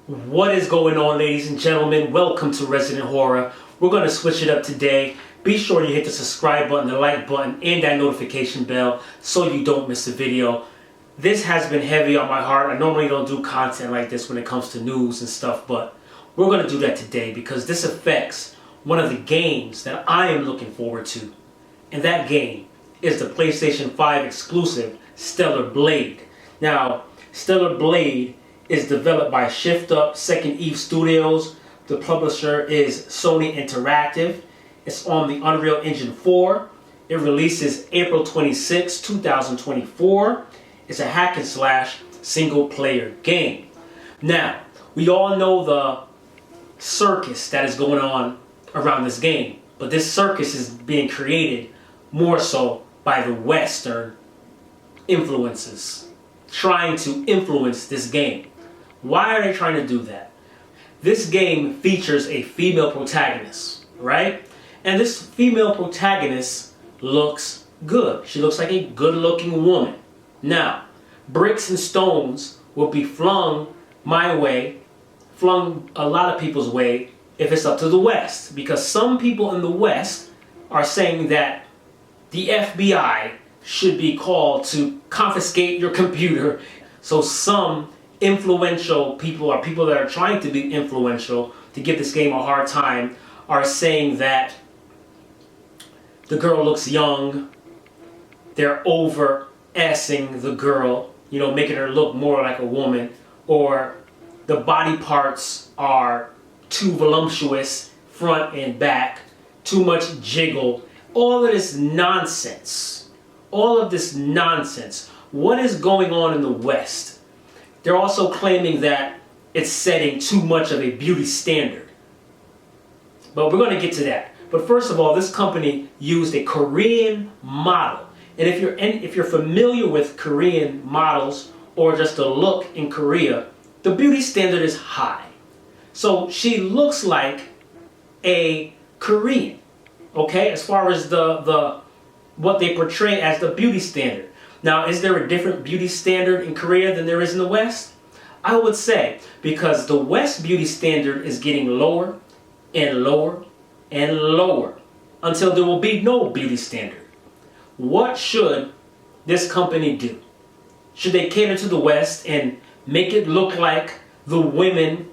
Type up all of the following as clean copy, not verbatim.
What is going on, ladies and gentlemen? Welcome to Resident Horror. We're going to switch it up today. Be sure you hit the subscribe button, the like button, and that notification bell so you don't miss a video. This has been heavy on my heart. I normally don't do content like this when it comes to news and stuff, but we're going to do that today because this affects one of the games that I am looking forward to. And that game is the PlayStation 5 exclusive Stellar Blade. Now, Stellar Blade is developed by Shift Up Second Eve Studios. The publisher is Sony Interactive. It's on the Unreal Engine 4. It releases April 26, 2024. It's a hack and slash single player game. Now, we all know the circus that is going on around this game, but this circus is being created more so by the Western influences trying to influence this game. Why are they trying to do that? This game features a female protagonist, right? And this female protagonist looks good. She looks like a good-looking woman. Now, bricks and stones will be flung my way, flung a lot of people's way if it's up to the West. Because some people in the West are saying that the FBI should be called to confiscate your computer. So some influential people, or people that are trying to be influential to give this game a hard time, are saying that the girl looks young. They're over-assing the girl, you know, making her look more like a woman, or the body parts are too voluptuous, front and back, too much jiggle. All of this nonsense. All of this nonsense. What is going on in the West? They're also claiming that it's setting too much of a beauty standard. But we're going to get to that. But first of all, this company used a Korean model. And if you're familiar with Korean models or just the look in Korea, the beauty standard is high. So she looks like a Korean, okay, as far as the what they portray as the beauty standard. Now, is there a different beauty standard in Korea than there is in the West? I would say, because the West beauty standard is getting lower and lower and lower until there will be no beauty standard. What should this company do? Should they cater to the West and make it look like the women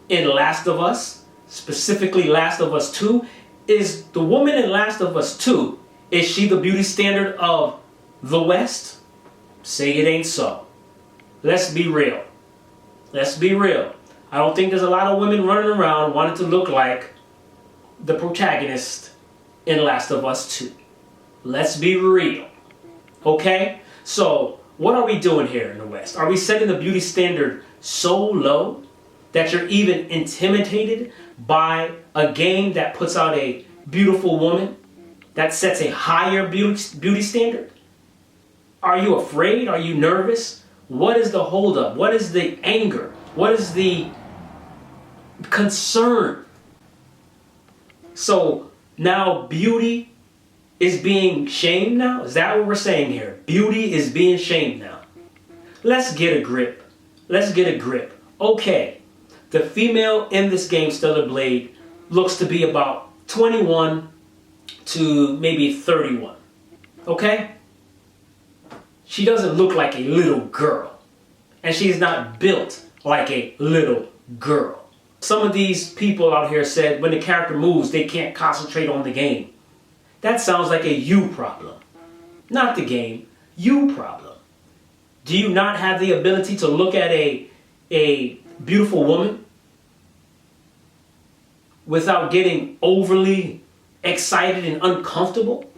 in Last of Us, specifically Last of Us 2? Is the woman in Last of Us 2, is she the beauty standard of the West? Say it ain't so. Let's be real. Let's be real. I don't think there's a lot of women running around wanting to look like the protagonist in Last of Us 2. Let's be real. Okay? So, what are we doing here in the West? Are we setting the beauty standard so low that you're even intimidated by a game that puts out a beautiful woman, that sets a higher beauty standard? Are you afraid? Are you nervous? What is the holdup? What is the anger? What is the concern? So now beauty is being shamed now? Is that what we're saying here? Beauty is being shamed now. Let's get a grip. Let's get a grip. Okay, the female in this game, Stellar Blade, looks to be about 21 to maybe 31. Okay? She doesn't look like a little girl. And she's not built like a little girl. Some of these people out here said when the character moves, they can't concentrate on the game. That sounds like a you problem. Not the game, you problem. Do you not have the ability to look at a beautiful woman without getting overly excited and uncomfortable?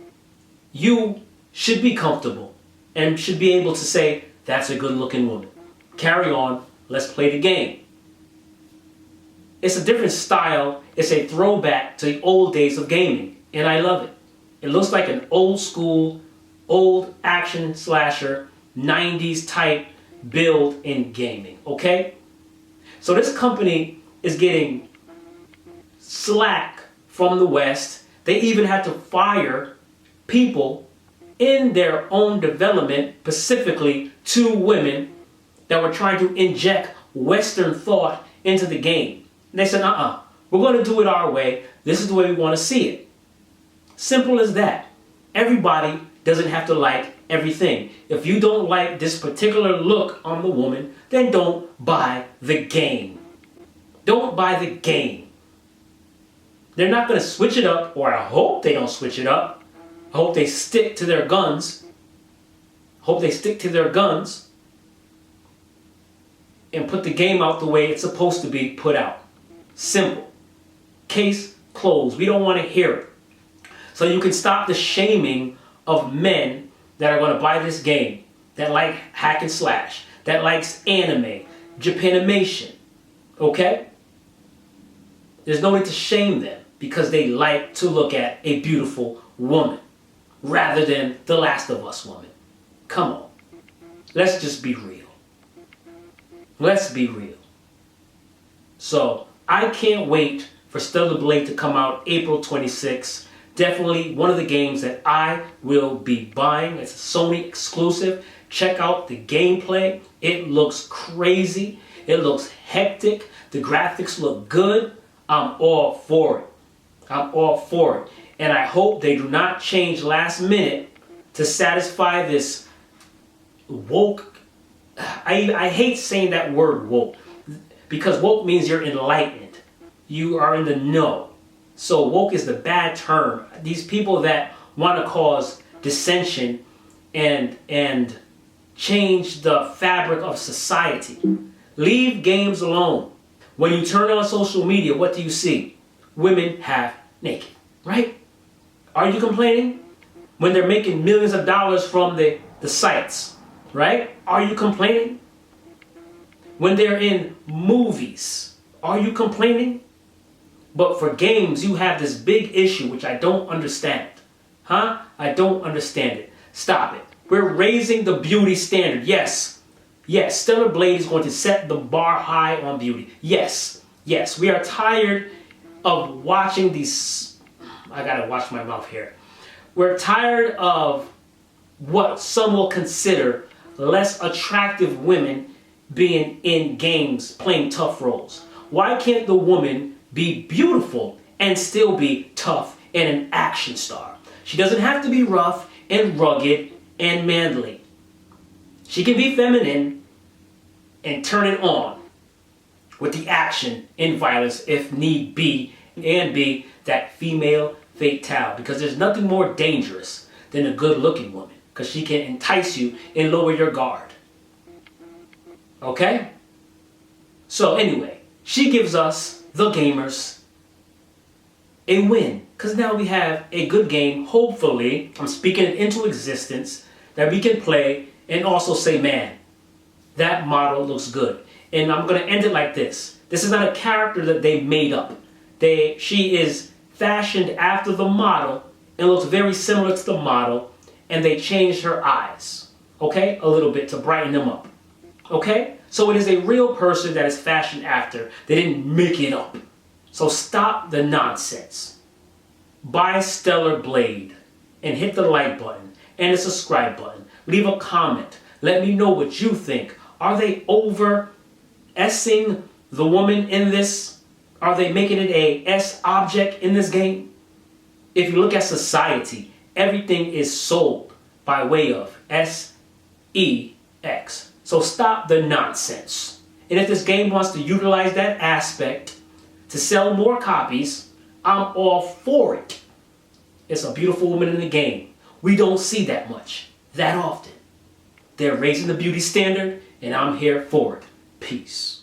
You should be comfortable and should be able to say, that's a good-looking woman. Carry on, let's play the game. It's a different style. It's a throwback to the old days of gaming, and I love it. It looks like an old school, old action slasher, 90s type build in gaming, okay? So this company is getting slack from the West. They even had to fire people in their own development, specifically 2 women that were trying to inject Western thought into the game. And they said, we're going to do it our way. This is the way we want to see it. Simple as that. Everybody doesn't have to like everything. If you don't like this particular look on the woman, then don't buy the game. Don't buy the game. They're not going to switch it up, or I hope they don't switch it up. I hope they stick to their guns. Hope they stick to their guns and put the game out the way it's supposed to be put out. Simple. Case closed. We don't want to hear it. So you can stop the shaming of men that are going to buy this game, that like hack and slash, that likes anime, Japanimation. Okay? There's no need to shame them because they like to look at a beautiful woman rather than the Last of Us woman. Come on. Let's just be real. Let's be real. So, I can't wait for Stellar Blade to come out April 26th. Definitely one of the games that I will be buying. It's a Sony exclusive. Check out the gameplay. It looks crazy. It looks hectic. The graphics look good. I'm all for it. I'm all for it. And I hope they do not change last minute to satisfy this woke. I hate saying that word woke, because woke means you're enlightened. You are in the know. So woke is the bad term. These people that want to cause dissension and change the fabric of society. Leave games alone. When you turn on social media, what do you see? Women half naked, right? Are you complaining? When they're making millions of dollars from the sites, right? Are you complaining? When they're in movies, are you complaining? But for games, you have this big issue, which I don't understand. Huh? I don't understand it. Stop it. We're raising the beauty standard. Yes. Yes, Stellar Blade is going to set the bar high on beauty. Yes. Yes, we are tired of watching these... I gotta watch my mouth here. We're tired of what some will consider less attractive women being in games playing tough roles. Why can't the woman be beautiful and still be tough and an action star? She doesn't have to be rough and rugged and manly. She can be feminine and turn it on with the action and violence if need be, and be that female fatale, because there's nothing more dangerous than a good-looking woman, because she can entice you and lower your guard. Okay? So anyway, she gives us, the gamers, a win, because now we have a good game, hopefully, I'm speaking it into existence, that we can play and also say, man, that model looks good. And I'm going to end it like this. This is not a character that they made up. She is fashioned after the model and looks very similar to the model, and they changed her eyes, okay, a little bit to brighten them up, okay? So it is a real person that is fashioned after. They didn't make it up. So stop the nonsense. Buy Stellar Blade and hit the like button and the subscribe button. Leave a comment. Let me know what you think. Are they over-essing the woman in this? Are they making it a S object in this game? If you look at society, everything is sold by way of SEX. So stop the nonsense. And if this game wants to utilize that aspect to sell more copies, I'm all for it. It's a beautiful woman in the game. We don't see that much, that often. They're raising the beauty standard, and I'm here for it. Peace.